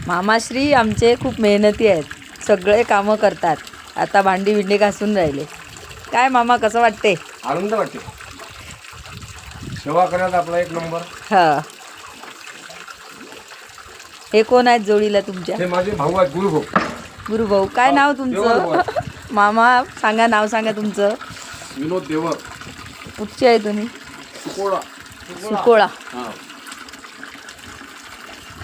मामाश्री आमचे खूप मेहनती आहेत, सगळे कामं करतात. आता भांडी बिंडी घासून राहिले. काय मामा कसं वाटते? आनंद वाटते. सेवा करण्यात आपला एक नंबर. हा, हे कोण आहेत जोडीला तुमच्या? हे माझे भाऊ आहेत, गुरुभाऊ. गुरुभाऊ. काय नाव तुमचं? मामा सांगा, नाव सांगा तुमचं. विनोद देवर. कुठचे आहे तुम्ही? सुकोळा. सुकोळा.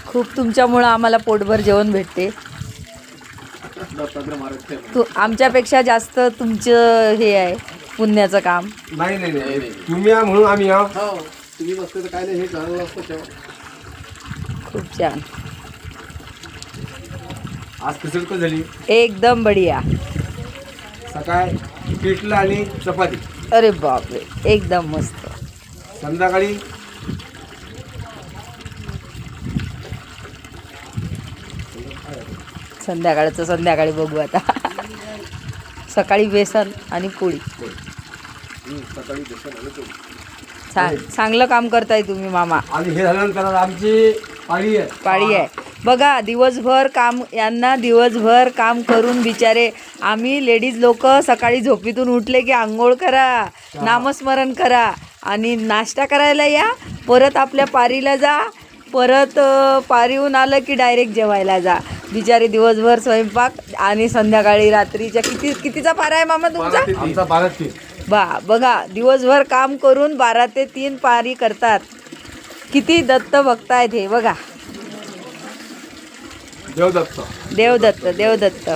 खूप तुमच्यामुळं आम्हाला पोटभर जेवण भेटते. तू आमच्यापेक्षा जास्त तुमचं हे आहे पुण्याचं काम. नाही नाही नाही, तुम्ही या म्हणून आम्ही या. तुम्ही बसते तर काय नाही, हे चांगलं असतं तेव्हा. खूप छान, आज खिचडी तर झाली. एकदम बढिया. सकाळ पिठलं आणि चपाती. अरे बापरे, एकदम मस्त. संध्याकाळी संध्याकाळचं संध्याकाळी बघू आता. सकाळी बेसन आणि पोळी. सकाळी बेसन आणि पोळी. छान, चांगलं काम करताय तुम्ही मामा. आणि हे झाल्यानंतर आमची पाळी आहे. पाळी आहे बघा. दिवसभर काम, यांना दिवसभर काम करून बिचारे, आम्ही लेडीज लोक सकाळी झोपीतून उठले की आंघोळ करा, नामस्मरण करा आणि नाश्ता करायला या, परत आपल्या पारीला जा, परत पारीहून आलं की डायरेक्ट जेवायला जा. बिचारे दिवसभर स्वयंपाक आणि संध्याकाळी रात्रीच्या कितीचा पारा आहे मामा तुमचा? आमचा 12 बघा, दिवसभर काम करून 12 ते 3 पारी करतात. किती दत्त भक्त आहेत हे बघा. देवदत्त. देवदत्त.